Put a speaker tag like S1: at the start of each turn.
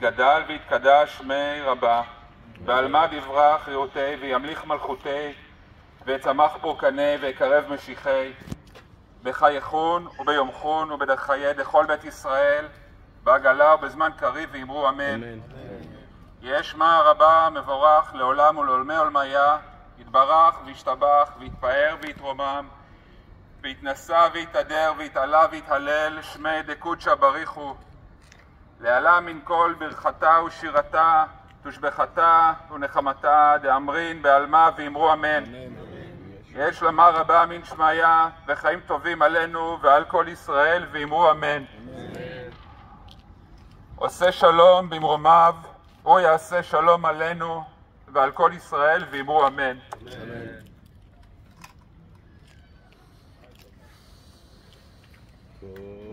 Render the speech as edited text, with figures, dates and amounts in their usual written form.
S1: יתגדל ויתקדש שמי רבה, ועל מה דברך חיותי וימליך מלכותי, ויצמח פורקני ויקרב משיחי, בחייכון וביומכון ובדחיי דכל בית ישראל, בעגלה ובזמן קריב ואמרו אמן. יש מה רבה מבורך לעולם ולעולמי עולמיה, יתברך וישתבח ויתפאר ויתרומם, ויתנשא ויתהדר ויתעלה ויתהלל שמי דקודשא בריחו, לעלה מן כל ברכתה ושירתה, תושבחתה ונחמתה, דאמרין בעלמה ואמרו אמן. יש לומר רבה מן שמיה וחיים טובים עלינו ועל כל ישראל ואמרו אמן. עושה שלום במרומיו, הוא יעשה שלום עלינו ועל כל ישראל ואמרו אמן.
S2: אמן.